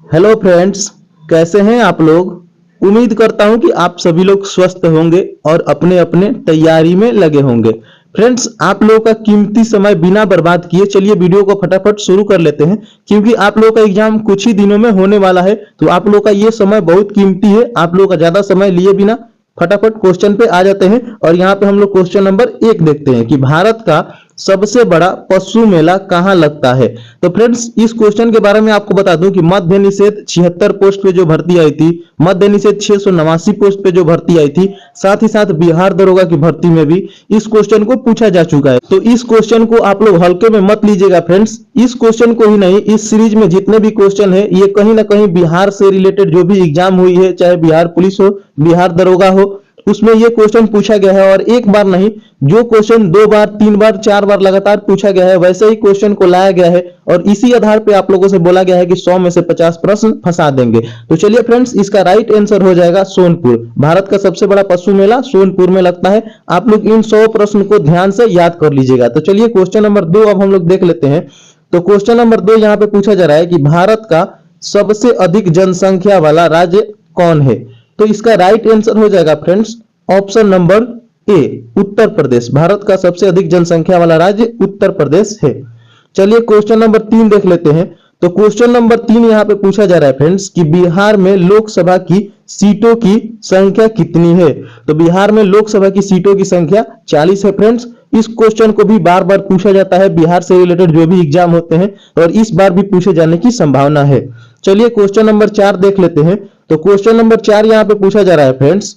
Hello friends, कैसे हैं आप लोग। उम्मीद करता हूं कि आप सभी लोग स्वस्थ होंगे और अपने अपने तैयारी में लगे होंगे। फ्रेंड्स, आप लोगों का कीमती समय बिना बर्बाद किए चलिए वीडियो को फटाफट शुरू कर लेते हैं, क्योंकि आप लोगों का एग्जाम कुछ ही दिनों में होने वाला है। तो आप लोगों का ये समय बहुत कीमती है। आप लोगों का ज्यादा समय लिए बिना फटाफट क्वेश्चन पे आ जाते हैं। और यहाँ पे हम लोग क्वेश्चन नंबर 1 देखते हैं कि भारत का सबसे बड़ा पशु मेला कहाँ लगता है। तो फ्रेंड्स, इस क्वेश्चन के बारे में आपको बता दूं कि मध्य निषेध 76 पोस्ट पे जो भर्ती आई थी, मध्य निषेध 689 पोस्ट पे जो भर्ती आई थी, साथ ही साथ बिहार दरोगा की भर्ती में भी इस क्वेश्चन को पूछा जा चुका है। तो इस क्वेश्चन को आप लोग हल्के में मत लीजिएगा फ्रेंड्स। इस क्वेश्चन को ही नहीं, इस सीरीज में जितने भी क्वेश्चन है ये कहीं ना कहीं बिहार से रिलेटेड जो भी एग्जाम हुई है, चाहे बिहार पुलिस हो, बिहार दरोगा हो, उसमें ये क्वेश्चन पूछा गया है। और एक बार नहीं, जो क्वेश्चन 2 बार 3 बार 4 बार लगातार पूछा गया है, वैसे ही क्वेश्चन को लाया गया है। और इसी आधार पे आप लोगों से बोला गया है कि 100 में से 50 प्रश्न फंसा देंगे। तो चलिए फ्रेंड्स, इसका राइट आंसर हो जाएगा सोनपुर। भारत का सबसे बड़ा पशु मेला सोनपुर में लगता है। आप लोग इन 100 प्रश्न को ध्यान से याद कर लीजिएगा। तो चलिए क्वेश्चन नंबर 2 अब हम लोग देख लेते हैं। तो क्वेश्चन नंबर 2 यहाँ पे पूछा जा रहा है कि भारत का सबसे अधिक जनसंख्या वाला राज्य कौन है। तो इसका राइट आंसर हो जाएगा friends option number A, Uttar Pradesh. Bharat का सबसे अधिक जनसंख्या वाला राज्य उत्तर प्रदेश है। चलिए क्वेश्चन नंबर 3 देख लेते हैं। तो क्वेश्चन नंबर 3 यहाँ पे पूछा जा रहा है फ्रेंड्स कि बिहार में लोकसभा की सीटों की संख्या कितनी है। तो बिहार में लोकसभा की सीटों की संख्या 40 है फ्रेंड्स। इस क्वेश्चन को भी बार बार पूछा जाता है बिहार से रिलेटेड जो भी एग्जाम होते हैं, और इस बार भी पूछे जाने की संभावना है। चलिए क्वेश्चन नंबर 4 देख लेते हैं। तो क्वेश्चन नंबर 4 यहाँ पे पूछा जा रहा है फ्रेंड्स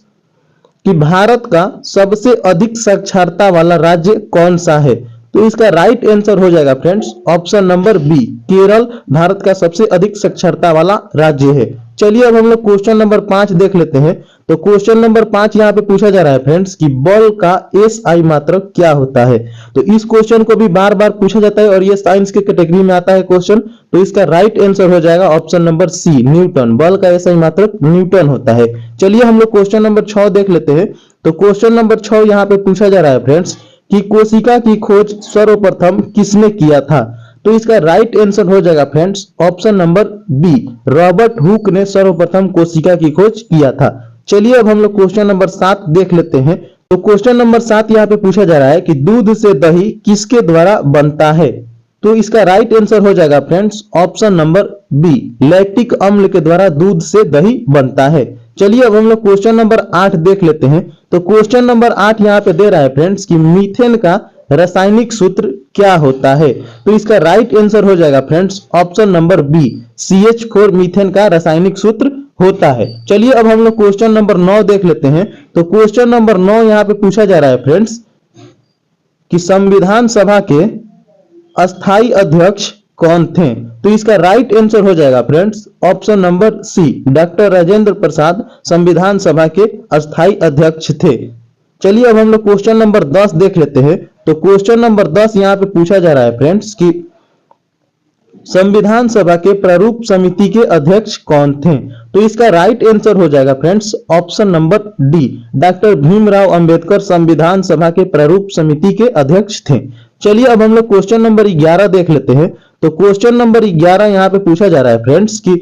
कि भारत का सबसे अधिक साक्षरता वाला राज्य कौन सा है। तो इसका राइट आंसर हो जाएगा friends option number B, Kerala Bharat का सबसे अधिक साक्षरता वाला राज्य है। चलिए अब हम लोग क्वेश्चन नंबर 5 देख लेते हैं। तो क्वेश्चन नंबर 5 यहाँ पे पूछा जा रहा है फ्रेंड्स कि बल का एसआई मात्रक क्या होता है। तो इस क्वेश्चन को भी बार बार पूछा जाता है और ये साइंस के कैटेगरी में आता है क्वेश्चन। तो इसका राइट आंसर हो जाएगा ऑप्शन नंबर सी, न्यूटन। बल का एसआई मात्रक न्यूटन होता है। चलिए हम लोग क्वेश्चन नंबर 6 देख लेते हैं। तो क्वेश्चन नंबर 6 यहाँ पे पूछा जा रहा है फ्रेंड्स कि कोशिका की खोज सर्वप्रथम किसने किया था। तो इसका राइट आंसर हो जाएगा friends option number B, Robert Hooke ने सर्वप्रथम कोशिका की खोज किया था। चलिए अब हम लोग क्वेश्चन नंबर 7 देख लेते हैं। तो क्वेश्चन नंबर 7 यहाँ पे पूछा जा रहा है कि दूध से दही किसके द्वारा बनता है। तो इसका राइट आंसर हो जाएगा friends option number B, lactic अम्ल के द्वारा दूध से दही बनता है। चलिए अब हम लोग क्वेश्चन नंबर 8 देख लेते हैं। तो क्वेश्चन नंबर 8 यहाँ पे दे रहा है फ्रेंड्स कि मीथेन का रासायनिक सूत्र क्या होता है। तो इसका राइट आंसर हो जाएगा friends option number B, CH4 methane का रासायनिक सूत्र होता है। चलिए अब हम लोग क्वेश्चन नंबर 9 देख लेते हैं। तो क्वेश्चन नंबर 9 यहाँ पे पूछा जा रहा है फ्रेंड्स कि संविधान सभा के अस्थाई अध्यक्ष कौन थे। तो इसका राइट आंसर हो जाएगा friends option number C, doctor Rajendra Prasad संविधान सभा के अस्थाई अध्यक्ष थे। चलिए अब हम लोग क्वेश्चन नंबर 10 देख लेते हैं। तो क्वेश्चन नंबर 10 यहाँ पे पूछा जा रहा है फ्रेंड्स कि संविधान सभा के प्रारूप समिति के अध्यक्ष कौन थे। तो इसका राइट आंसर हो जाएगा friends option number D, doctor Bhimrao Ambedkar संविधान सभा के प्रारूप समिति के अध्यक्ष थे। चलिए अब हम लोग क्वेश्चन नंबर 11 देख लेते हैं। तो क्वेश्चन नंबर 11 यहाँ पे पूछा जा रहा है फ्रेंड्स कि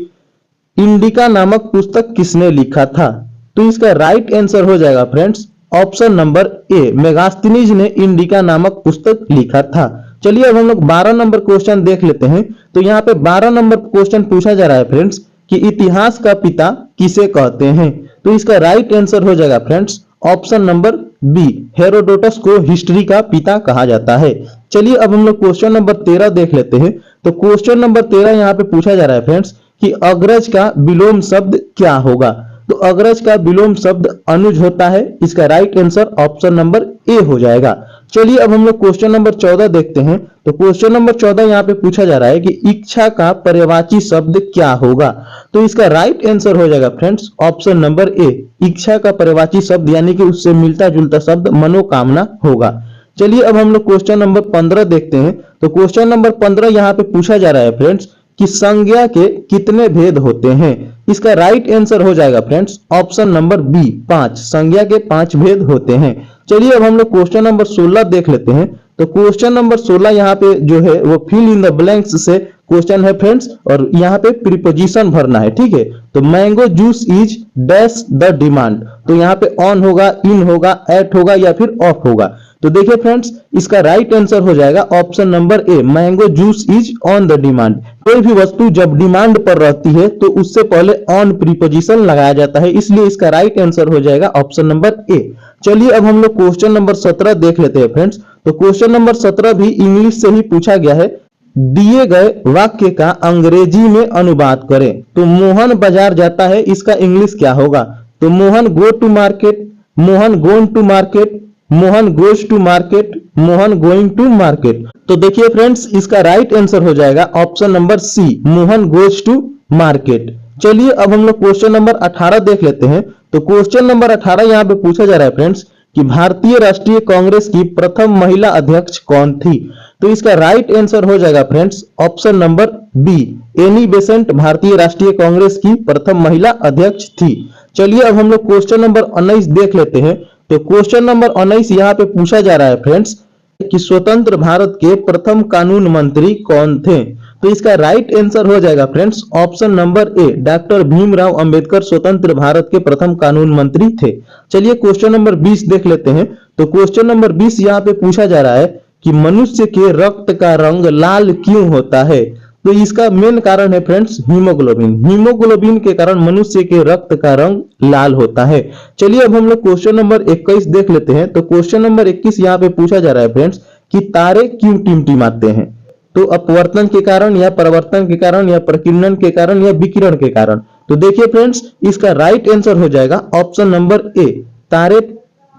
इंडिका नामक पुस्तक किसने लिखा था। तो इसका राइट आंसर हो जाएगा friends option number A, Megasthenes ने इंडिका नामक पुस्तक लिखा था। चलिए अब हम लोग 12 नंबर क्वेश्चन देख लेते हैं। तो यहाँ पे 12 नंबर क्वेश्चन पूछा जा रहा है फ्रेंड्स कि इतिहास का पिता किसे कहते हैं। तो इसका राइट आंसर हो जाएगा friends option number B, Herodotus को हिस्ट्री का पिता कहा जाता है। चलिए अब हम लोग क्वेश्चन नंबर 13 देख लेते हैं। तो क्वेश्चन नंबर 13 यहाँ पे पूछा जा रहा है फ्रेंड्स कि अग्रज का विलोम शब्द क्या होगा। तो अग्रज का विलोम शब्द अनुज होता है। इसका right answer option number A हो जाएगा। चलिए अब हम लोग क्वेश्चन नंबर 14 देखते हैं। तो क्वेश्चन नंबर 14 यहाँ पे पूछा जा रहा है कि इच्छा का पर्यायवाची शब्द क्या होगा। तो इसका राइट आंसर हो जाएगा फ्रेंड्स ऑप्शन नंबर ए, इच्छा का पर्यायवाची शब्द यानी कि उससे मिलता जुलता शब्द मनोकामना होगा। चलिए अब हम लोग क्वेश्चन नंबर 15 देखते हैं। तो क्वेश्चन नंबर 15 यहाँ पे पूछा जा रहा है फ्रेंड्स कि संज्ञा के कितने भेद होते हैं। इसका राइट आंसर हो जाएगा फ्रेंड्स ऑप्शन नंबर बी, 5। संज्ञा के 5 भेद होते हैं। चलिए अब हम लोग क्वेश्चन नंबर 16 देख लेते हैं। तो क्वेश्चन नंबर 16 यहाँ पे जो है वो फिल इन द ब्लैंक्स से क्वेश्चन है फ्रेंड्स, और यहाँ पे प्रीपोजिशन भरना है, ठीक है। तो mango juice is dash the demand, तो यहाँ पे ऑन होगा, इन होगा, एट होगा या फिर ऑफ होगा। तो देखिए फ्रेंड्स, इसका राइट आंसर हो जाएगा option number A, mango juice is on the demand. कोई भी वस्तु जब डिमांड पर रहती है तो उससे पहले ऑन प्रीपोजिशन लगाया जाता है, इसलिए इसका राइट आंसर हो जाएगा ऑप्शन नंबर ए। चलिए अब हम लोग क्वेश्चन नंबर 17 देख लेते हैं फ्रेंड्स। तो क्वेश्चन नंबर 17 भी इंग्लिश से ही पूछा गया है। दिए गए वाक्य का अंग्रेजी में अनुवाद करें। तो मोहन बाजार जाता है, इसका इंग्लिश क्या होगा? तो Mohan go to market, Mohan gone to market, Mohan goes to market, Mohan going to market. तो देखिए फ्रेंड्स, इसका राइट आंसर हो जाएगा option number C, Mohan goes to market. चलिए अब हम लोग क्वेश्चन नंबर 18 देख लेते हैं। तो क्वेश्चन नंबर 18 यहाँ पे पूछा जा रहा है फ्रेंड्स कि भारतीय राष्ट्रीय कांग्रेस की प्रथम महिला अध्यक्ष कौन थी? तो इसका राइट आंसर हो जाएगा friends option number B, Annie Besant भारतीय राष्ट्रीय कांग्रेस की प्रथम महिला अध्यक्ष थी। चलिए अब हम लोग क्वेश्चन नंबर 19 देख लेते हैं। तो क्वेश्चन नंबर 19 यहाँ पे पूछा जा रहा है फ्रेंड्स कि स्वतंत्र भारत के प्रथम कानून मंत्री कौन थे? तो इसका राइट आंसर हो जाएगा friends option number A, doctor Bhimrao Ambedkar स्वतंत्र भारत के प्रथम कानून मंत्री थे। चलिए क्वेश्चन नंबर 20 देख लेते हैं। तो क्वेश्चन नंबर 20 यहाँ पे पूछा जा रहा है कि मनुष्य के रक्त का रंग लाल क्यों होता है? तो इसका मेन कारण है फ्रेंड्स हीमोग्लोबिन। हीमोग्लोबिन के कारण मनुष्य के रक्त का रंग लाल होता है। चलिए अब हम लोग क्वेश्चन नंबर 21 देख लेते हैं। तो क्वेश्चन नंबर 21 यहाँ पे पूछा जा रहा है फ्रेंड्स कि तारे क्यों टिमटिमाते हैं? तो अपवर्तन के कारण या परावर्तन के कारण या प्रकीर्णन के कारण या विकिरण के कारण। तो देखिए फ्रेंड्स, इसका राइट आंसर हो जाएगा ऑप्शन नंबर ए, तारे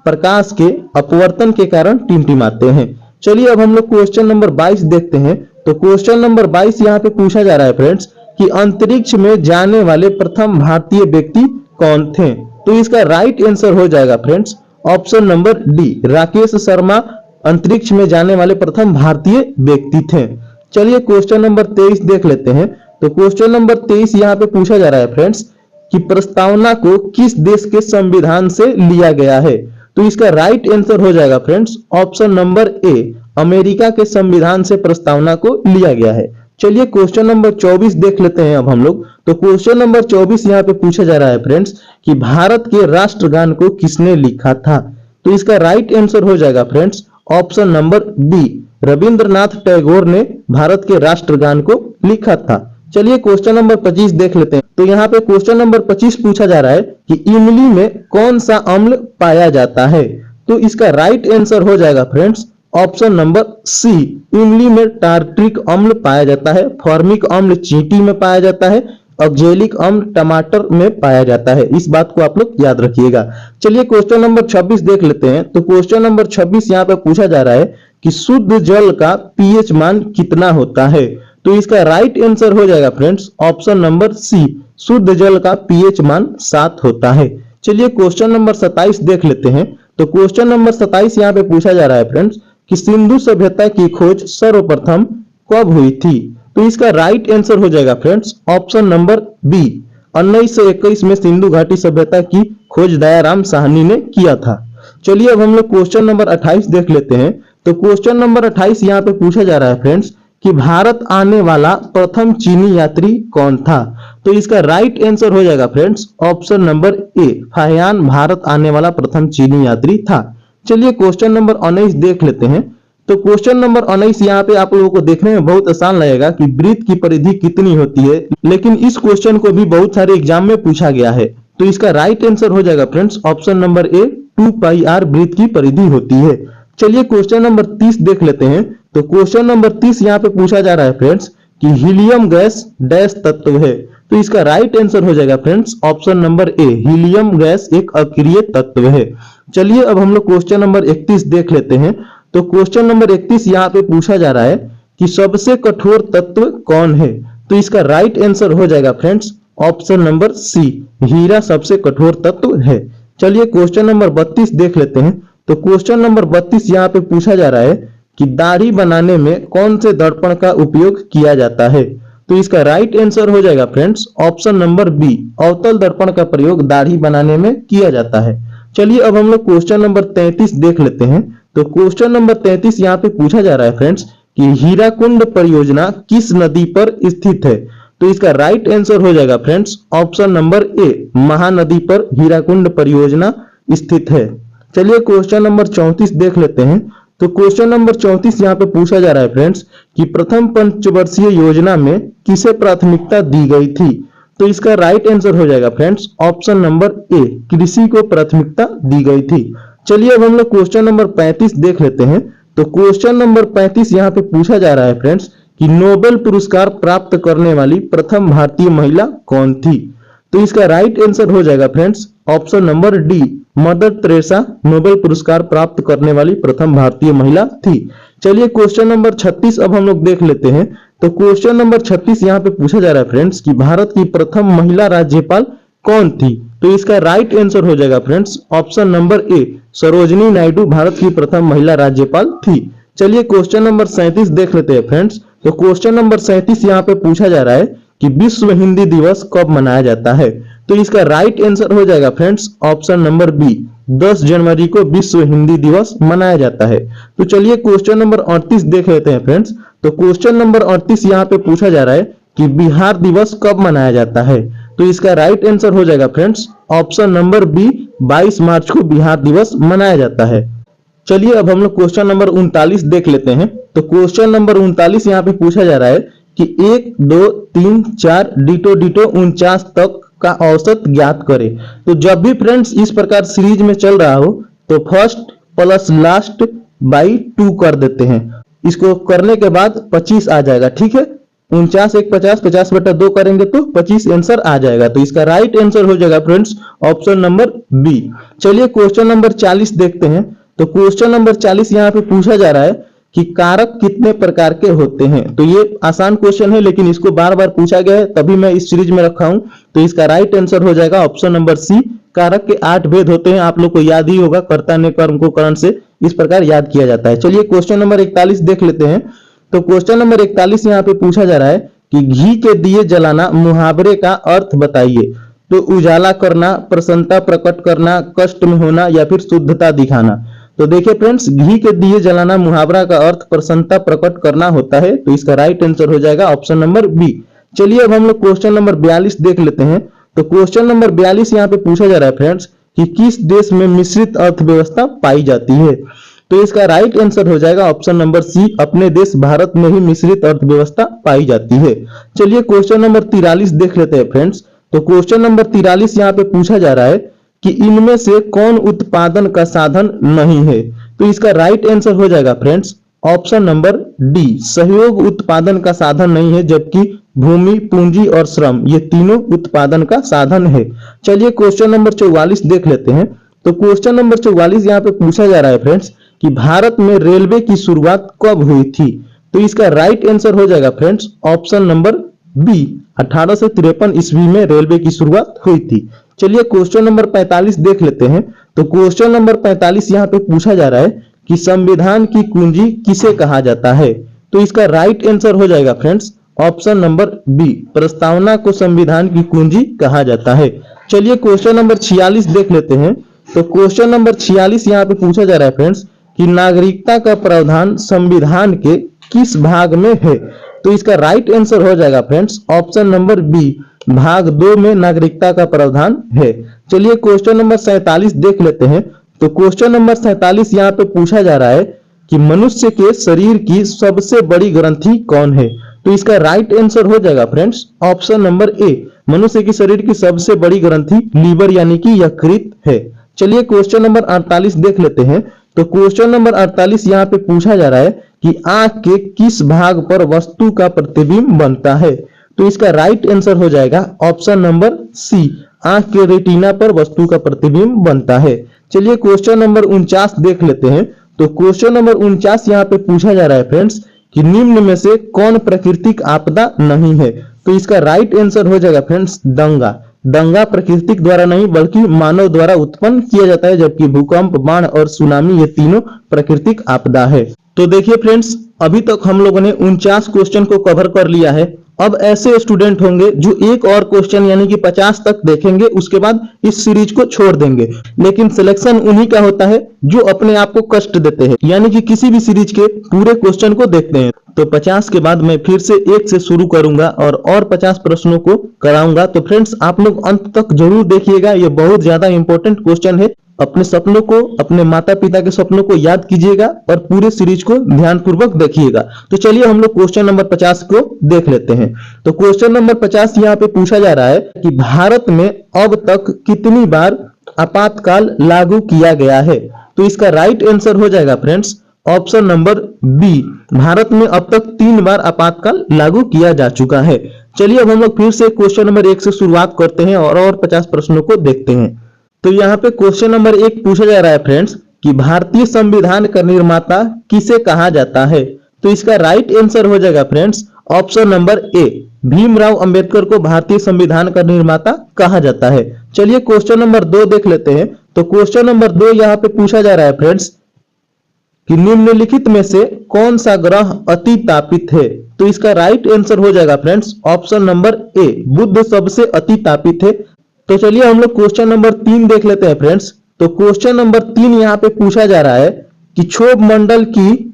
प्रकाश के अपवर्तन के कारण टिमटिमाते हैं। चलिए अब हम लोग क्वेश्चन नंबर 22 देखते हैं। तो क्वेश्चन नंबर 22 यहाँ पे पूछा जा रहा है फ्रेंड्स कि अंतरिक्ष में जाने वाले प्रथम भारतीय व्यक्ति कौन थे? तो इसका राइट आंसर हो जाएगा friends option number D, Rakesh Sharma अंतरिक्ष में जाने वाले प्रथम भारतीय व्यक्ति थे। चलिए क्वेश्चन नंबर 23 देख लेते हैं। तो क्वेश्चन नंबर 23 यहाँ पे पूछा जा रहा है फ्रेंड्स कि प्रस्तावना को किस देश के संविधान से लिया गया है? तो इसका राइट आंसर हो जाएगा friends option number A, America के संविधान से प्रस्तावना को लिया गया है। चलिए क्वेश्चन नंबर 24 देख लेते हैं अब हम लोग। तो क्वेश्चन नंबर 24 यहाँ पे पूछा जा रहा है फ्रेंड्स कि भारत के राष्ट्रगान को किसने लिखा था? तो इसका राइट आंसर हो जाएगा friends option number B, Rabindranath Tagore ने भारत के राष्ट्रगान को लिखा था। चलिए क्वेश्चन नंबर 25 देख लेते हैं। तो यहाँ पे क्वेश्चन नंबर 25 पूछा जा रहा है कि इमली में कौन सा अम्ल पाया जाता है? तो इसका राइट आंसर हो जाएगा फ्रेंड्स ऑप्शन नंबर सी, इमली में टार्ट्रिक अम्ल पाया जाता है, फॉर्मिक अम्ल चींटी में पाया जाता है, ऑक्जेलिक अम्ल टमाटर में पाया जाता है। इस बात को आप लोग याद रखिएगा। चलिए क्वेश्चन नंबर 26 देख लेते हैं। तो क्वेश्चन नंबर 26 यहाँ पे पूछा जा रहा है कि शुद्ध जल का पीएच मान कितना होता है? तो इसका राइट आंसर हो जाएगा फ्रेंड्स ऑप्शन नंबर सी, शुद्ध जल का पीएच मान 7 होता है। चलिए क्वेश्चन नंबर 27 देख लेते हैं। तो क्वेश्चन नंबर 27 यहाँ पे पूछा जा रहा है फ्रेंड्स कि सिंधु सभ्यता की खोज सर्वप्रथम कब हुई थी? तो इसका राइट आंसर हो जाएगा फ्रेंड्स ऑप्शन नंबर बी, 1921 में सिंधु घाटी सभ्यता की खोज दयाराम साहनी ने किया था। चलिए अब हम लोग क्वेश्चन नंबर 28 देख लेते हैं। तो क्वेश्चन नंबर 28 यहाँ पे पूछा जा रहा है फ्रेंड्स कि भारत आने वाला प्रथम चीनी यात्री कौन था? तो इसका राइट आंसर हो जाएगा friends option number A, Fahien Bharat आने वाला प्रथम चीनी यात्री था। चलिए क्वेश्चन नंबर 19 देख लेते हैं। तो क्वेश्चन नंबर 19 यहाँ पे आप लोगों को देखने में बहुत आसान लगेगा कि वृत्त की परिधि कितनी होती है, लेकिन इस क्वेश्चन को भी बहुत सारे एग्जाम में पूछा गया है। तो इसका राइट आंसर हो जाएगा friends option number A, 2πr वृत्त की परिधि होती है। चलिए क्वेश्चन नंबर 30 देख लेते हैं। तो क्वेश्चन नंबर 30 यहाँ पे पूछा जा रहा है फ्रेंड्स कि हीलियम गैस डैश तत्व है? तो इसका राइट आंसर हो जाएगा friends option number A, helium gas एक अक्रिय तत्व है। चलिए अब हम लोग क्वेश्चन नंबर 31 देख लेते हैं। तो क्वेश्चन नंबर 31 यहाँ पे पूछा जा रहा है कि सबसे कठोर तत्व कौन है? तो इसका राइट आंसर हो जाएगा फ्रेंड्स ऑप्शन नंबर सी, हीरा सबसे कठोर तत्व है। चलिए क्वेश्चन नंबर 32 देख लेते हैं। तो क्वेश्चन नंबर 32 यहाँ पे पूछा जा रहा है कि दाढ़ी बनाने में कौन से दर्पण का उपयोग किया जाता है? तो इसका राइट आंसर हो जाएगा फ्रेंड्स ऑप्शन नंबर बी, अवतल दर्पण का प्रयोग दाढ़ी बनाने में किया जाता है। चलिए अब हम लोग क्वेश्चन नंबर 33 देख लेते हैं। तो क्वेश्चन नंबर 33 यहाँ पे पूछा जा रहा है फ्रेंड्स कि हीराकुंड परियोजना किस नदी पर स्थित है। तो इसका राइट आंसर हो जाएगा friends option number A, Mahanadi पर हीराकुंड परियोजना स्थित है। चलिए क्वेश्चन नंबर 34 देख लेते हैं। तो क्वेश्चन नंबर 34 यहाँ पे पूछा जा रहा है फ्रेंड्स कि प्रथम पंचवर्षीय योजना में किसे प्राथमिकता दी गई थी। तो इसका राइट आंसर हो जाएगा फ्रेंड्स ऑप्शन नंबर ए, कृषि को प्राथमिकता दी गई थी। चलिए अब हम लोग क्वेश्चन नंबर 35 देख लेते हैं। तो क्वेश्चन नंबर 35 यहाँ पे पूछा जा रहा है फ्रेंड्स कि नोबेल पुरस्कार प्राप्त करने वाली प्रथम भारतीय महिला कौन थी। तो इसका राइट आंसर हो जाएगा friends option number D, Mother Teresa Nobel पुरस्कार प्राप्त करने वाली प्रथम भारतीय महिला थी। चलिए क्वेश्चन नंबर 36 अब हम लोग देख लेते हैं। तो क्वेश्चन नंबर 36 यहाँ पे पूछा जा रहा है फ्रेंड्स कि भारत की प्रथम महिला राज्यपाल कौन थी। तो इसका राइट आंसर हो जाएगा friends option number A, Sarojini Naidu Bharat की प्रथम महिला राज्यपाल थी। चलिए क्वेश्चन नंबर 37 देख लेते हैं फ्रेंड्स। तो क्वेश्चन नंबर 37 यहाँ पे पूछा जा रहा है कि विश्व हिंदी दिवस कब मनाया जाता है। तो इसका राइट आंसर हो जाएगा फ्रेंड्स ऑप्शन नंबर बी, 10 जनवरी को विश्व हिंदी दिवस मनाया जाता है। तो चलिए क्वेश्चन नंबर 38 देख लेते हैं फ्रेंड्स। तो क्वेश्चन नंबर 38 यहाँ पे पूछा जा रहा है कि बिहार दिवस कब मनाया जाता है। तो इसका राइट आंसर हो जाएगा फ्रेंड्स ऑप्शन नंबर बी, 22 मार्च को बिहार दिवस मनाया जाता है। चलिए अब हम लोग क्वेश्चन नंबर 39 देख लेते हैं। तो क्वेश्चन नंबर 39 यहाँ पे पूछा जा रहा है कि 1, 2, 3, 4 डिटो डिटो 49 तक का औसत ज्ञात करें। तो जब भी फ्रेंड्स इस प्रकार सीरीज में चल रहा हो तो फर्स्ट प्लस लास्ट बाई 2 कर देते हैं। इसको करने के बाद 25 आ जाएगा, ठीक है। 49 1 50, 50 बटा 2 करेंगे तो 25 आंसर आ जाएगा। तो इसका राइट आंसर हो जाएगा फ्रेंड्स ऑप्शन नंबर बी। चलिए क्वेश्चन नंबर 40 देखते हैं। तो क्वेश्चन नंबर 40 यहाँ पे पूछा जा रहा है कि कारक कितने प्रकार के होते हैं। तो ये आसान क्वेश्चन है लेकिन इसको बार बार पूछा गया है तभी मैं इस सीरीज में रखा हूं। तो इसका राइट आंसर हो जाएगा ऑप्शन नंबर सी, कारक के 8 भेद होते हैं। आप लोग को याद ही होगा, कर्ता ने कर्म को करण से इस प्रकार याद किया जाता है। चलिए क्वेश्चन नंबर 41 देख लेते हैं। तो क्वेश्चन नंबर 41 यहाँ पे पूछा जा रहा है कि घी के दिए जलाना मुहावरे का अर्थ बताइए। तो उजाला करना, प्रसन्नता प्रकट करना, कष्ट में होना या फिर शुद्धता दिखाना। तो देखिए फ्रेंड्स, घी के दिए जलाना मुहावरा का अर्थ प्रसन्नता प्रकट करना होता है। तो इसका राइट आंसर हो जाएगा ऑप्शन नंबर बी। चलिए अब हम लोग क्वेश्चन नंबर 42 देख लेते हैं। तो क्वेश्चन नंबर 42 यहाँ पे पूछा जा रहा है फ्रेंड्स कि किस देश में मिश्रित अर्थव्यवस्था पाई जाती है। तो इसका राइट आंसर हो जाएगा ऑप्शन नंबर सी, अपने देश भारत में ही मिश्रित अर्थव्यवस्था पाई जाती है। चलिए क्वेश्चन नंबर 43 देख लेते हैं फ्रेंड्स। तो क्वेश्चन नंबर 43 यहाँ पे पूछा जा रहा है कि इनमें से कौन उत्पादन का साधन नहीं है। तो इसका राइट आंसर हो जाएगा फ्रेंड्स ऑप्शन नंबर डी, सहयोग उत्पादन का साधन नहीं है, जबकि भूमि, पूंजी और श्रम ये तीनों उत्पादन का साधन है। चलिए क्वेश्चन नंबर 44 देख लेते हैं। तो क्वेश्चन नंबर 44 यहाँ पे पूछा जा रहा है फ्रेंड्स कि भारत में रेलवे की शुरुआत कब हुई थी। तो इसका राइट आंसर हो जाएगा फ्रेंड्स ऑप्शन नंबर बी, 1853 ईस्वी में रेलवे की शुरुआत हुई थी। चलिए क्वेश्चन नंबर 45 देख लेते हैं। तो क्वेश्चन नंबर 45 यहाँ पे पूछा जा रहा है कि संविधान की कुंजी किसे कहा जाता है। तो इसका राइट आंसर हो जाएगा फ्रेंड्स ऑप्शन नंबर बी, प्रस्तावना को संविधान की कुंजी कहा जाता है। चलिए क्वेश्चन नंबर 46 देख लेते हैं। तो क्वेश्चन नंबर 46 यहाँ पे पूछा जा रहा है फ्रेंड्स कि नागरिकता का प्रावधान संविधान के किस भाग में है। तो इसका राइट आंसर हो जाएगा फ्रेंड्स ऑप्शन नंबर बी, भाग 2 में नागरिकता का प्रावधान है। चलिए क्वेश्चन नंबर 47 देख लेते हैं। तो क्वेश्चन नंबर 47 यहाँ पे पूछा जा रहा है कि मनुष्य के शरीर की सबसे बड़ी ग्रंथि कौन है। तो इसका राइट आंसर हो जाएगा फ्रेंड्स ऑप्शन नंबर ए, मनुष्य के शरीर की सबसे बड़ी ग्रंथि लीवर यानी कि यकृत है। चलिए क्वेश्चन नंबर 48 देख लेते हैं। तो क्वेश्चन नंबर 48 यहाँ पे पूछा जा रहा है कि आंख के किस भाग पर वस्तु का प्रतिबिंब बनता है। तो इसका राइट आंसर हो जाएगा ऑप्शन नंबर सी, आंख के रेटिना पर वस्तु का प्रतिबिंब बनता है। चलिए क्वेश्चन नंबर 49 देख लेते हैं। तो क्वेश्चन नंबर 49 यहाँ पे पूछा जा रहा है फ्रेंड्स कि निम्न में से कौन प्राकृतिक आपदा नहीं है। तो इसका राइट आंसर हो जाएगा फ्रेंड्स दंगा। दंगा प्राकृतिक द्वारा नहीं बल्कि मानव द्वारा उत्पन्न किया जाता है, जबकि भूकंप, बाढ़ और सुनामी ये तीनों प्राकृतिक आपदा है। तो देखिए फ्रेंड्स, अभी तक हम लोगों ने 49 क्वेश्चन को कवर कर लिया है अब ऐसे स्टूडेंट होंगे जो एक और क्वेश्चन यानी कि 50 तक देखेंगे, उसके बाद इस सीरीज को छोड़ देंगे। लेकिन सिलेक्शन उन्हीं का होता है जो अपने आप को कष्ट देते हैं, यानी कि किसी भी सीरीज के पूरे क्वेश्चन को देखते हैं। तो 50 के बाद मैं फिर से एक से शुरू करूंगा और 50 प्रश्नों को कराऊंगा। तो फ्रेंड्स, आप लोग अंत तक जरूर देखिएगा, ये बहुत ज्यादा इंपॉर्टेंट क्वेश्चन है। अपने सपनों को, अपने माता पिता के सपनों को याद कीजिएगा और पूरे सीरीज को ध्यानपूर्वक देखिएगा। तो चलिए हम लोग क्वेश्चन नंबर 50 को देख लेते हैं। तो क्वेश्चन नंबर 50 यहाँ पे पूछा जा रहा है कि भारत में अब तक कितनी बार आपातकाल लागू किया गया है। तो इसका राइट आंसर हो जाएगा friends option number B, Bharat में अब तक 3 बार आपातकाल लागू किया जा चुका है। चलिए अब हम लोग फिर से क्वेश्चन नंबर 1 से शुरुआत करते हैं और 50 प्रश्नों को देखते हैं। तो यहाँ पे क्वेश्चन नंबर 1 पूछा जा रहा है फ्रेंड्स कि भारतीय संविधान का निर्माता किसे कहा जाता है। तो इसका राइट आंसर हो जाएगा friends option number A, Bhimrao Ambedkar को भारतीय संविधान का निर्माता कहा जाता है। चलिए क्वेश्चन नंबर 2 देख लेते हैं। तो क्वेश्चन नंबर 2 यहाँ पे पूछा जा रहा है फ्रेंड्स कि निम्नलिखित में से कौन सा ग्रह अति तापित है। तो इसका राइट आंसर हो जाएगा फ्रेंड्स ऑप्शन नंबर ए, बुध सबसे अति तापित है। तो चलिए हम लोग क्वेश्चन नंबर 3 देख लेते हैं फ्रेंड्स। तो क्वेश्चन नंबर 3 यहाँ पे पूछा जा रहा है कि क्षोभ मंडल की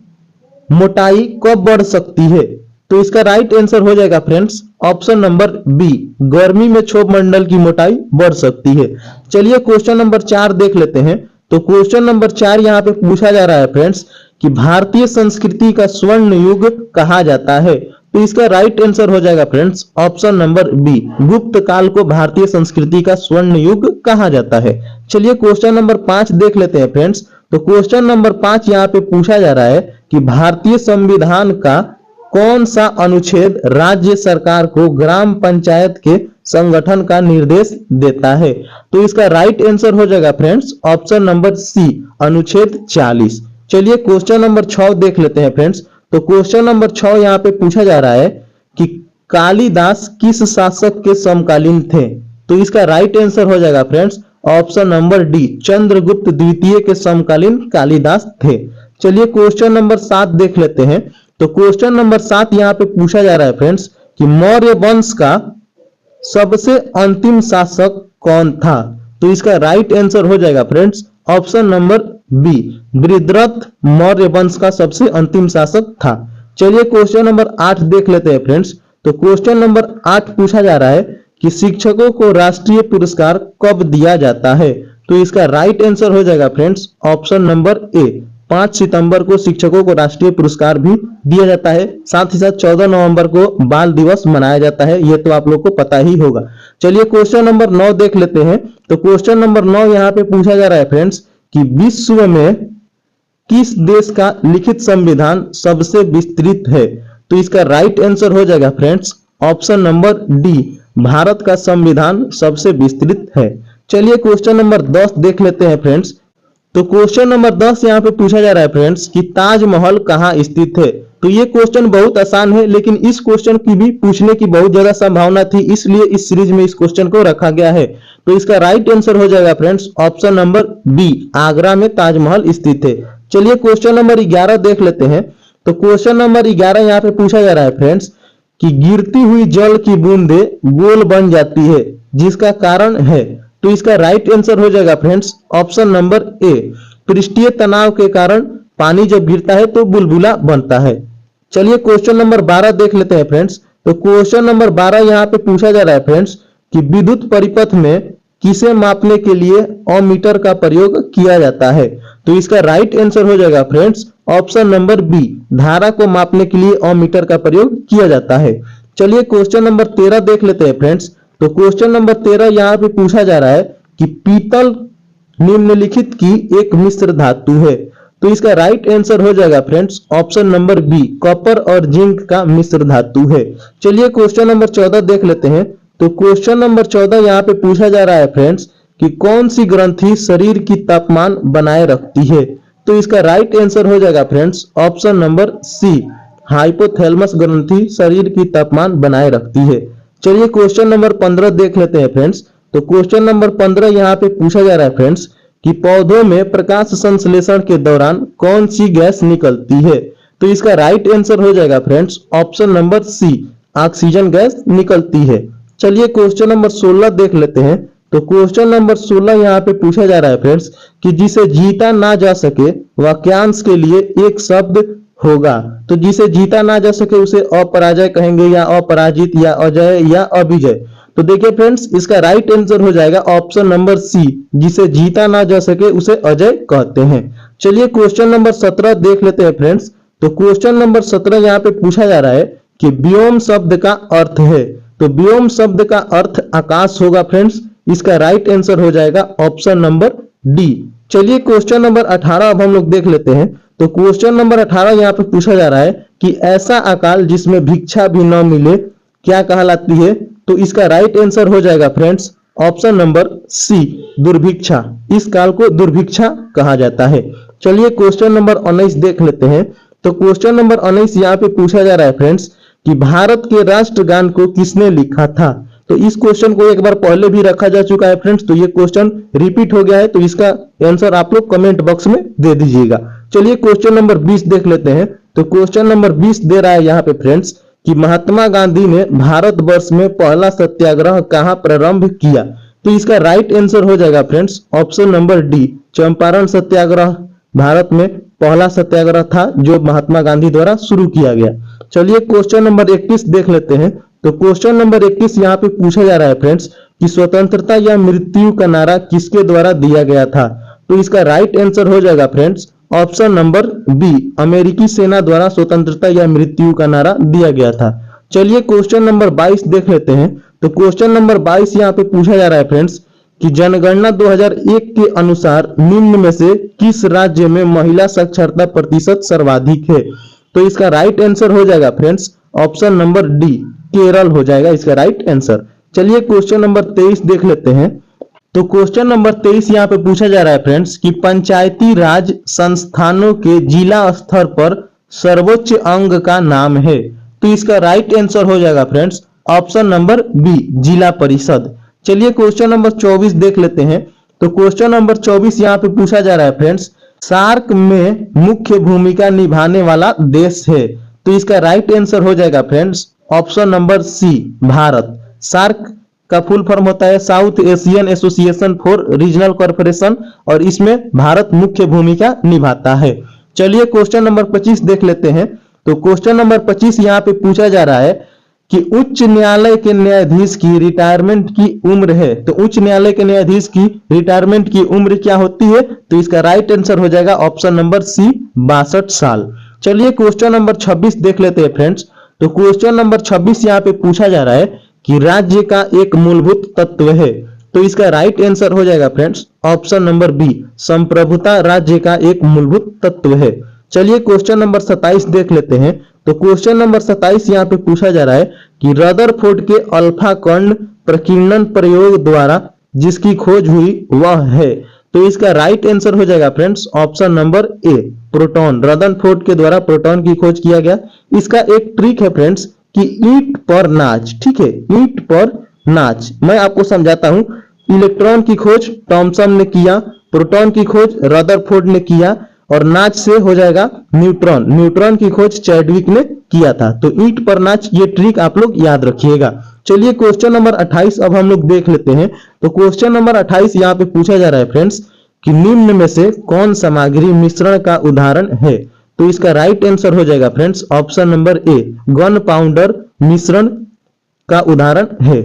मोटाई कब बढ़ सकती है। तो इसका राइट आंसर हो जाएगा फ्रेंड्स ऑप्शन नंबर बी, गर्मी में क्षोभ मंडल की मोटाई बढ़ सकती है। चलिए क्वेश्चन नंबर 4 देख लेते हैं। तो क्वेश्चन नंबर 4 यहाँ पे पूछा जा रहा है फ्रेंड्स कि भारतीय संस्कृति का स्वर्ण युग कहा जाता है। तो इसका राइट आंसर हो जाएगा फ्रेंड्स ऑप्शन नंबर बी, गुप्त काल को भारतीय संस्कृति का स्वर्ण युग कहा जाता है। चलिए क्वेश्चन नंबर 5 देख लेते हैं फ्रेंड्स। तो क्वेश्चन नंबर 5 यहाँ पे पूछा जा रहा है कि भारतीय संविधान का कौन सा अनुच्छेद राज्य सरकार को ग्राम पंचायत के संगठन का निर्देश देता है। तो इसका राइट आंसर हो जाएगा फ्रेंड्स ऑप्शन नंबर सी, अनुच्छेद 40। चलिए क्वेश्चन नंबर 6 देख लेते हैं फ्रेंड्स। तो क्वेश्चन नंबर 6 यहाँ पे पूछा जा रहा है कि कालिदास किस शासक के समकालीन थे। तो इसका राइट आंसर हो जाएगा friends option number D, Chandragupta द्वितीय के समकालीन कालिदास थे। चलिए क्वेश्चन नंबर 7 देख लेते हैं। तो क्वेश्चन नंबर 7 यहाँ पे पूछा जा रहा है फ्रेंड्स कि मौर्य वंश का सबसे अंतिम शासक कौन था। तो इसका राइट आंसर हो जाएगा friends option number B, Brihadratha Maurya वंश का सबसे अंतिम शासक था। चलिए क्वेश्चन नंबर 8 देख लेते हैं फ्रेंड्स। तो क्वेश्चन नंबर 8 पूछा जा रहा है कि शिक्षकों को राष्ट्रीय पुरस्कार कब दिया जाता है। तो इसका राइट आंसर हो जाएगा फ्रेंड्स ऑप्शन नंबर ए, 5 सितंबर को शिक्षकों को राष्ट्रीय पुरस्कार भी दिया जाता है। साथ ही साथ 14 नवंबर को बाल दिवस मनाया जाता है, ये तो आप लोग को पता ही होगा। चलिए क्वेश्चन नंबर 9 देख लेते हैं। तो क्वेश्चन नंबर 9 यहाँ पे पूछा जा रहा है फ्रेंड्स कि विश्व में किस देश का लिखित संविधान सबसे विस्तृत है। तो इसका राइट आंसर हो जाएगा friends option number D, Bharat का संविधान सबसे विस्तृत है। चलिए क्वेश्चन नंबर 10 देख लेते हैं फ्रेंड्स। तो क्वेश्चन नंबर 10 यहाँ पे पूछा जा रहा है फ्रेंड्स कि ताजमहल कहाँ स्थित है। तो ये क्वेश्चन बहुत आसान है, लेकिन इस क्वेश्चन की भी पूछने की बहुत ज्यादा संभावना थी, इसलिए इस सीरीज में इस क्वेश्चन को रखा गया है। तो इसका राइट आंसर हो जाएगा friends option number B, Agra में ताजमहल स्थित है। चलिए क्वेश्चन नंबर 11 देख लेते हैं। तो क्वेश्चन नंबर 11 यहाँ पे पूछा जा रहा है फ्रेंड्स कि गिरती हुई जल की बूंदे गोल बन जाती है, जिसका कारण है। तो इसका राइट आंसर हो जाएगा फ्रेंड्स ऑप्शन नंबर ए, पृष्ठीय तनाव के कारण पानी जब गिरता है तो बुलबुला बनता है। चलिए क्वेश्चन नंबर 12 देख लेते हैं फ्रेंड्स। तो क्वेश्चन नंबर 12 यहाँ पे पूछा जा रहा है फ्रेंड्स कि विद्युत परिपथ में किसे मापने के लिए ओमीटर का प्रयोग किया जाता है। तो इसका राइट आंसर हो जाएगा फ्रेंड्स ऑप्शन नंबर बी, धारा को मापने के लिए ओमीटर का प्रयोग किया जाता है। चलिए क्वेश्चन नंबर 13 देख लेते हैं फ्रेंड्स। तो क्वेश्चन नंबर 13 यहाँ पे पूछा जा रहा है कि पीतल निम्नलिखित की एक मिश्र धातु है। तो इसका राइट आंसर हो जाएगा friends option number B, copper और जिंक का मिश्र धातु है। चलिए क्वेश्चन नंबर 14 देख लेते हैं। तो क्वेश्चन नंबर 14 यहाँ पे पूछा जा रहा है फ्रेंड्स कि कौन सी ग्रंथि शरीर की तापमान बनाए रखती है। तो इसका राइट आंसर हो जाएगा friends option number C, hypothalamus ग्रंथि शरीर की तापमान बनाए रखती है। चलिए क्वेश्चन नंबर 15 देख लेते हैं फ्रेंड्स। तो क्वेश्चन नंबर 15 यहाँ पे पूछा जा रहा है फ्रेंड्स कि पौधों में प्रकाश संश्लेषण के दौरान कौन सी गैस निकलती है। तो इसका राइट आंसर हो जाएगा friends option number C, oxygen gas निकलती है। चलिए क्वेश्चन नंबर 16 देख लेते हैं। तो क्वेश्चन नंबर 16 यहाँ पे पूछा जा रहा है फ्रेंड्स कि जिसे जीता ना जा सके वाक्यांश के लिए एक शब्द होगा। तो जिसे जीता ना जा सके उसे अपराजय कहेंगे, या अपराजित, या अजय, या अविजय। तो देखिए फ्रेंड्स, इसका राइट आंसर हो जाएगा ऑप्शन नंबर सी, जिसे जीता ना जा सके उसे अजय कहते हैं। चलिए क्वेश्चन नंबर 17 देख लेते हैं फ्रेंड्स। तो क्वेश्चन नंबर 17 यहाँ पे पूछा जा रहा है कि व्योम शब्द का अर्थ है। तो व्योम शब्द का अर्थ आकाश होगा फ्रेंड्स। इसका राइट आंसर हो जाएगा ऑप्शन नंबर डी। चलिए क्वेश्चन नंबर 18 अब हम लोग देख लेते हैं। तो क्वेश्चन नंबर 18 यहाँ पे पूछा जा रहा है कि ऐसा अकाल जिसमें भिक्षा भी न मिले क्या कहलाती है। तो इसका राइट आंसर हो जाएगा फ्रेंड्स ऑप्शन नंबर सी, दुर्भिक्षा। इस काल को दुर्भिक्षा कहा जाता है। चलिए क्वेश्चन नंबर 19 देख लेते हैं। तो क्वेश्चन नंबर 19 यहाँ पे पूछा जा रहा है फ्रेंड्स कि भारत के राष्ट्रगान को किसने लिखा था। तो इस क्वेश्चन को एक बार पहले भी रखा जा चुका है फ्रेंड्स, तो ये क्वेश्चन रिपीट हो गया है। तो इसका आंसर आप लोग कमेंट बॉक्स में दे दीजिएगा। चलिए क्वेश्चन नंबर 20 देख लेते हैं। तो क्वेश्चन नंबर 20 दे रहा है यहाँ पे फ्रेंड्स कि महात्मा गांधी ने भारतवर्ष में पहला सत्याग्रह कहाँ प्रारंभ किया। तो इसका राइट आंसर हो जाएगा friends option number D, Champaran Satyagraha Bharat में पहला सत्याग्रह था जो महात्मा गांधी द्वारा शुरू किया गया। चलिए क्वेश्चन नंबर 21 देख लेते हैं। तो क्वेश्चन नंबर 21 यहाँ पे पूछा जा रहा है फ्रेंड्स कि स्वतंत्रता या मृत्यु का नारा किसके द्वारा दिया गया था। तो इसका राइट आंसर हो जाएगा फ्रेंड्स ऑप्शन नंबर बी, अमेरिकी सेना द्वारा स्वतंत्रता या मृत्यु का नारा दिया गया था। चलिए क्वेश्चन नंबर 22 देख लेते हैं। तो क्वेश्चन नंबर 22 यहाँ पे पूछा जा रहा है फ्रेंड्स कि जनगणना 2001 के अनुसार निम्न में से किस राज्य में महिला साक्षरता प्रतिशत सर्वाधिक है। तो इसका राइट आंसर हो जाएगा friends option number D, Kerala हो जाएगा इसका राइट आंसर। चलिए क्वेश्चन नंबर 23 देख लेते हैं। तो क्वेश्चन नंबर 23 यहाँ पे पूछा जा रहा है फ्रेंड्स कि पंचायती राज संस्थानों के जिला स्तर पर सर्वोच्च अंग का नाम है। तो इसका राइट आंसर हो जाएगा फ्रेंड्स ऑप्शन नंबर बी, जिला परिषद। चलिए क्वेश्चन नंबर 24 देख लेते हैं। तो क्वेश्चन नंबर 24 यहाँ पे पूछा जा रहा है फ्रेंड्स सार्क में मुख्य भूमिका निभाने वाला देश है। तो इसका राइट आंसर हो जाएगा friends option number C, Bharat. SAARC का फुल फॉर्म होता है South Asian Association for Regional Corporation, और इसमें भारत मुख्य भूमिका निभाता है। चलिए क्वेश्चन नंबर 25 देख लेते हैं। तो क्वेश्चन नंबर 25 यहाँ पे पूछा जा रहा है कि उच्च न्यायालय के न्यायाधीश की रिटायरमेंट की उम्र है। तो उच्च न्यायालय के न्यायाधीश की रिटायरमेंट की उम्र क्या होती है। तो इसका राइट आंसर हो जाएगा ऑप्शन नंबर सी, 62 साल। चलिए क्वेश्चन नंबर 26 देख लेते हैं फ्रेंड्स। तो क्वेश्चन नंबर 26 यहाँ पे पूछा जा रहा है कि राज्य का एक मूलभूत तत्व है। तो इसका राइट आंसर हो जाएगा फ्रेंड्स ऑप्शन नंबर बी, संप्रभुता राज्य का एक मूलभूत तत्व है। चलिए क्वेश्चन नंबर 27 देख लेते हैं। तो क्वेश्चन नंबर 27 यहाँ पे पूछा जा रहा है कि रदरफोर्ड के अल्फा कण प्रकीर्णन प्रयोग द्वारा जिसकी खोज हुई वह है। तो इसका राइट आंसर हो जाएगा friends option number A, proton. Rutherford के द्वारा प्रोटॉन की खोज किया गया। इसका एक ट्रिक है फ्रेंड्स कि ईंट पर नाच, ठीक है, ईंट पर नाच। मैं आपको समझाता हूं। इलेक्ट्रॉन की खोज थॉमसन ने किया, प्रोटॉन की खोज रदरफोर्ड ने किया, और नाच से हो जाएगा न्यूट्रॉन। न्यूट्रॉन की खोज चैडविक ने किया था। तो ईंट पर नाच, ये ट्रिक आप लोग याद रखिएगा। चलिए क्वेश्चन नंबर 28 अब हम लोग देख लेते हैं। तो क्वेश्चन नंबर 28 यहाँ पे पूछा जा रहा है फ्रेंड्स कि निम्न में से कौन सामग्री मिश्रण का उदाहरण है। तो इसका राइट आंसर हो जाएगा friends option number A, gun powder मिश्रण का उदाहरण है।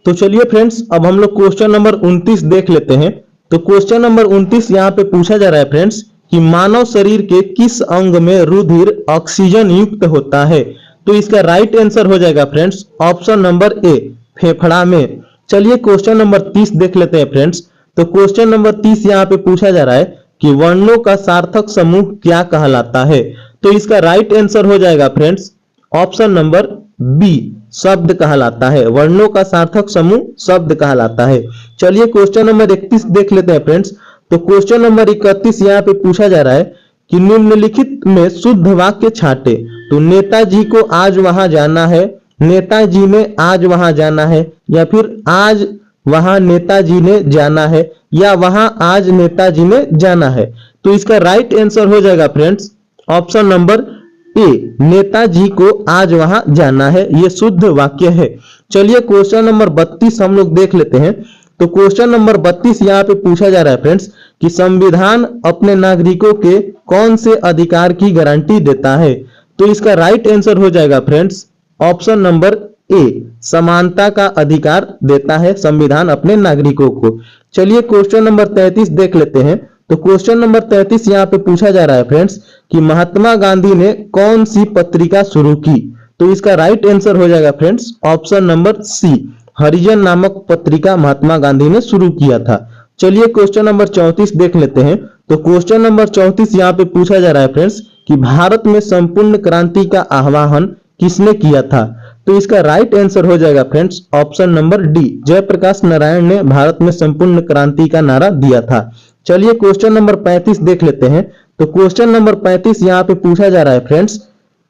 तो चलिए फ्रेंड्स अब हम लोग क्वेश्चन नंबर 29 देख लेते हैं। तो क्वेश्चन नंबर 29 यहाँ पे पूछा जा रहा है फ्रेंड्स कि मानव शरीर के किस अंग में रुधिर ऑक्सीजन युक्त होता है। तो इसका राइट आंसर हो जाएगा फ्रेंड्स ऑप्शन नंबर ए, फेफड़ा में। चलिए क्वेश्चन नंबर 30 देख लेते हैं फ्रेंड्स। तो क्वेश्चन नंबर 30 यहाँ पे पूछा जा रहा है कि वर्णों का सार्थक समूह क्या कहलाता है। तो इसका राइट आंसर हो जाएगा फ्रेंड्स ऑप्शन नंबर बी, शब्द कहलाता है। वर्णों का सार्थक समूह शब्द कहलाता है। चलिए क्वेश्चन नंबर 31 देख लेते हैं फ्रेंड्स। तो क्वेश्चन नंबर 31 यहाँ पे पूछा जा रहा है कि निम्नलिखित में शुद्ध वाक्य छांटे। तो नेताजी को आज वहां जाना है, नेताजी ने आज वहां जाना है, या फिर आज वहां नेताजी ने जाना है, या वहां आज नेताजी ने जाना है। तो इसका राइट आंसर हो जाएगा friends option number A, Netaji को आज वहां जाना है। ये शुद्ध वाक्य है। चलिए क्वेश्चन नंबर 32 हम लोग देख लेते हैं। तो क्वेश्चन नंबर 32 यहाँ पे पूछा जा रहा है फ्रेंड्स कि संविधान अपने नागरिकों के कौन से अधिकार की गारंटी देता है। तो इसका राइट आंसर हो जाएगा फ्रेंड्स ऑप्शन नंबर ए, समानता का अधिकार देता है संविधान अपने नागरिकों को। चलिए क्वेश्चन नंबर 33 देख लेते हैं। तो क्वेश्चन नंबर 33 यहाँ पे पूछा जा रहा है फ्रेंड्स कि महात्मा गांधी ने कौन सी पत्रिका शुरू की। तो इसका राइट आंसर हो जाएगा फ्रेंड्स ऑप्शन नंबर सी, हरिजन नामक पत्रिका महात्मा गांधी ने शुरू किया था। चलिए क्वेश्चन नंबर 34 देख लेते हैं। तो क्वेश्चन नंबर 34 यहाँ पे पूछा जा रहा है फ्रेंड्स कि भारत में संपूर्ण क्रांति का आह्वान किसने किया था। तो इसका राइट आंसर हो जाएगा friends option number D, Jayaprakash Narayan ने भारत में संपूर्ण क्रांति का नारा दिया था। चलिए क्वेश्चन नंबर 35 देख लेते हैं। तो क्वेश्चन नंबर 35 यहाँ पे पूछा जा रहा है फ्रेंड्स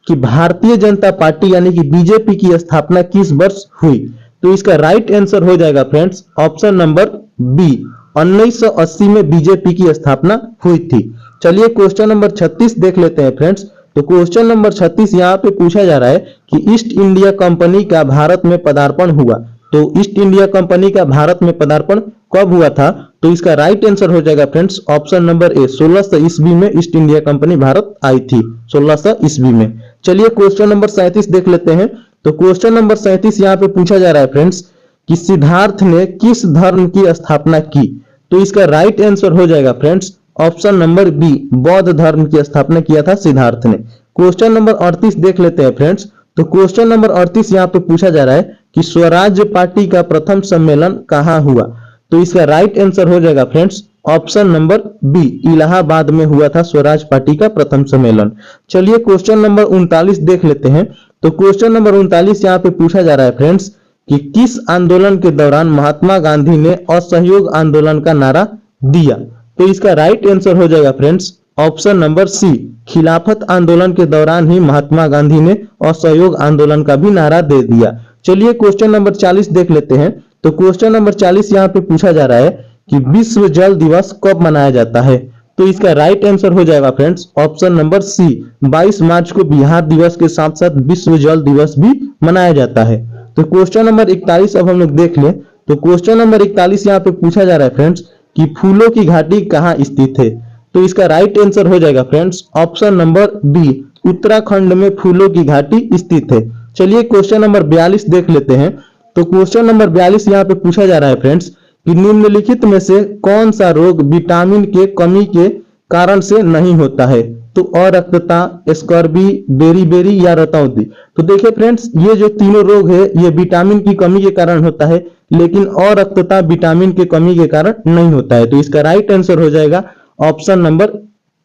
कि भारतीय जनता पार्टी यानी कि बीजेपी की स्थापना किस वर्ष हुई। तो इसका राइट आंसर हो जाएगा फ्रेंड्स ऑप्शन नंबर बी, 1980 में बीजेपी की स्थापना हुई थी। चलिए क्वेश्चन नंबर 36 देख लेते हैं फ्रेंड्स। तो क्वेश्चन नंबर 36 यहाँ पे पूछा जा रहा है कि ईस्ट इंडिया कंपनी का भारत में पदार्पण हुआ। तो ईस्ट इंडिया कंपनी का भारत में पदार्पण कब हुआ था। तो इसका राइट आंसर हो जाएगा फ्रेंड्स ऑप्शन नंबर ए, 1600 ईस्वी में ईस्ट इंडिया कंपनी भारत आई थी, 1600 ईस्वी में। चलिए क्वेश्चन नंबर 37 देख लेते हैं। तो क्वेश्चन नंबर 37 यहाँ पे पूछा जा रहा है फ्रेंड्स कि सिद्धार्थ ने किस धर्म की स्थापना की। तो इसका राइट आंसर हो जाएगा फ्रेंड्स ऑप्शन नंबर बी, बौद्ध धर्म की स्थापना किया था सिद्धार्थ ने। क्वेश्चन नंबर 38 देख लेते हैं फ्रेंड्स। तो क्वेश्चन नंबर 38 यहाँ पे पूछा जा रहा है कि स्वराज्य पार्टी का प्रथम सम्मेलन कहाँ हुआ। तो इसका राइट आंसर हो जाएगा friends option number B, Allahabad में हुआ था स्वराज पार्टी का प्रथम सम्मेलन। चलिए क्वेश्चन नंबर 39 देख लेते हैं। तो क्वेश्चन नंबर 39 यहाँ पे पूछा जा रहा है फ्रेंड्स कि किस आंदोलन के दौरान महात्मा गांधी ने असहयोग आंदोलन का नारा दिया। तो इसका राइट आंसर हो जाएगा फ्रेंड्स ऑप्शन नंबर सी, खिलाफत आंदोलन के दौरान ही महात्मा गांधी ने असहयोग आंदोलन का भी नारा दे दिया। चलिए क्वेश्चन नंबर 40 देख लेते हैं। तो क्वेश्चन नंबर 40 यहाँ पे पूछा जा रहा है कि विश्व जल दिवस कब मनाया जाता है। तो इसका राइट आंसर हो जाएगा फ्रेंड्स ऑप्शन नंबर सी, 22 मार्च को बिहार दिवस के साथ साथ विश्व जल दिवस भी मनाया जाता है। तो क्वेश्चन नंबर 41 अब हम लोग देख लें। तो क्वेश्चन नंबर 41 यहाँ पे पूछा जा रहा है फ्रेंड्स कि फूलों की घाटी कहाँ स्थित है। तो इसका राइट आंसर हो जाएगा friends option number B, Uttarakhand में फूलों की घाटी स्थित है। चलिए क्वेश्चन नंबर 42 देख लेते हैं। तो क्वेश्चन नंबर 42 यहाँ पे पूछा जा रहा है फ्रेंड्स कि निम्नलिखित में से कौन सा रोग विटामिन के कमी के कारण से नहीं होता है। तो अरक्तता, स्कर्वी, बेरी या रतौंधी। तो देखिए फ्रेंड्स ये जो तीनों रोग है ये विटामिन की कमी के कारण होता है, लेकिन अरक्तता विटामिन के कमी के कारण नहीं होता है। तो इसका राइट आंसर हो जाएगा ऑप्शन नंबर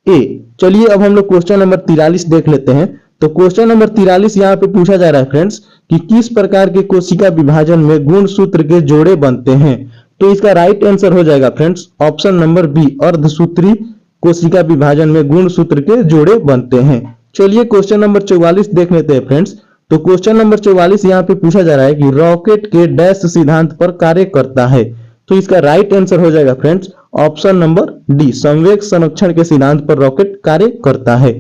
ए। चलिए अब हम लोग क्वेश्चन नंबर 43 देख लेते हैं। तो क्वेश्चन नंबर 43 यहाँ पे पूछा जा रहा है फ्रेंड्स कि किस प्रकार के कोशिका विभाजन में गुणसूत्र के जोड़े बनते हैं। तो इसका राइट आंसर हो जाएगा फ्रेंड्स ऑप्शन नंबर बी, अर्धसूत्री कोशिका विभाजन में गुणसूत्र के जोड़े बनते हैं। चलिए क्वेश्चन नंबर 44 देख लेते हैं फ्रेंड्स। तो क्वेश्चन नंबर 44 यहाँ पे पूछा जा रहा है कि रॉकेट के डैश सिद्धांत पर कार्य करता है। तो इसका राइट आंसर हो जाएगा फ्रेंड्स ऑप्शन नंबर डी, संवेग संरक्षण के सिद्धांत पर रॉकेट कार्य करता है।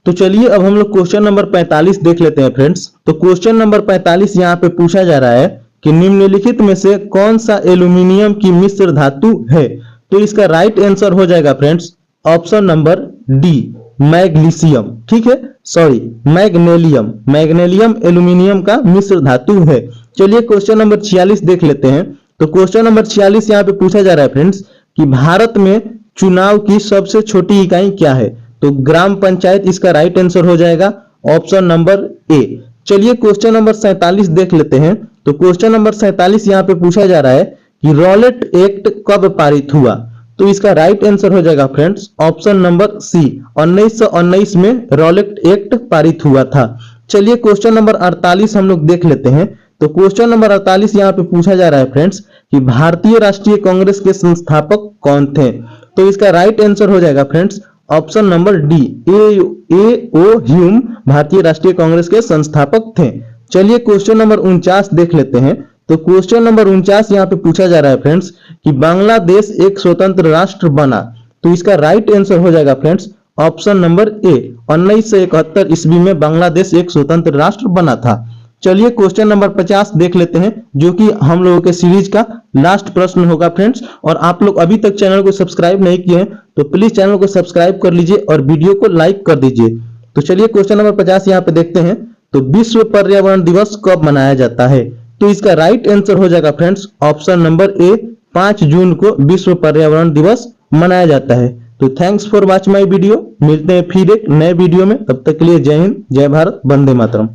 तो चलिए अब हम लोग क्वेश्चन नंबर 45 देख लेते हैं फ्रेंड्स। तो क्वेश्चन नंबर 45 यहाँ पे पूछा जा रहा है कि निम्नलिखित में से कौन सा एल्यूमिनियम की मिश्र धातु है। तो इसका राइट आंसर हो जाएगा friends option number D, magnesium. ठीक है, सॉरी मैग्नेलियम। मैग्नेलियम एल्यूमिनियम का मिश्र धातु है। चलिए क्वेश्चन नंबर 46 देख लेते हैं। तो क्वेश्चन नंबर 46 यहाँ पे पूछा जा रहा है फ्रेंड्स कि भारत में चुनाव की सबसे छोटी इकाई क्या है। तो ग्राम पंचायत इसका राइट आंसर हो जाएगा ऑप्शन नंबर ए। चलिए क्वेश्चन नंबर 47 देख लेते हैं। तो क्वेश्चन नंबर 47 यहाँ पे पूछा जा रहा है कि रॉलेट एक्ट कब पारित हुआ। तो इसका राइट आंसर हो जाएगा फ्रेंड्स ऑप्शन नंबर सी, 1919 में रॉलेट एक्ट पारित हुआ था। चलिए क्वेश्चन नंबर 48 हम लोग देख लेते हैं। तो क्वेश्चन नंबर 48 यहाँ पे पूछा जा रहा है फ्रेंड्स कि भारतीय राष्ट्रीय कांग्रेस के संस्थापक कौन थे। तो इसका राइट आंसर हो जाएगा फ्रेंड्स ऑप्शन नंबर डी, ए ओ ह्यूम भारतीय राष्ट्रीय कांग्रेस के संस्थापक थे। चलिए क्वेश्चन नंबर 49 देख लेते हैं। तो क्वेश्चन नंबर 49 यहाँ पे पूछा जा रहा है फ्रेंड्स कि बांग्लादेश एक स्वतंत्र राष्ट्र बना। तो इसका राइट आंसर हो जाएगा फ्रेंड्स ऑप्शन नंबर ए, 1971 ईस्वी में बांग्लादेश एक स्वतंत्र राष्ट्र बना था। चलिए क्वेश्चन नंबर 50 देख लेते हैं, जो कि हम लोगों के सीरीज का लास्ट प्रश्न होगा फ्रेंड्स। और आप लोग अभी तक चैनल को सब्सक्राइब नहीं किए हैं तो प्लीज चैनल को सब्सक्राइब कर लीजिए और वीडियो को लाइक कर दीजिए। तो चलिए क्वेश्चन नंबर 50 यहाँ पे देखते हैं। तो विश्व पर्यावरण दिवस कब मनाया जाता है? तो इसका राइट आंसर हो जाएगा फ्रेंड्स ऑप्शन नंबर ए, 5 जून को विश्व पर्यावरण दिवस मनाया जाता है। तो thanks for watch my video. मिलते हैं फिर एक नए वीडियो में, तब तक के लिए जय हिंद, जय भारत, वंदे मातरम।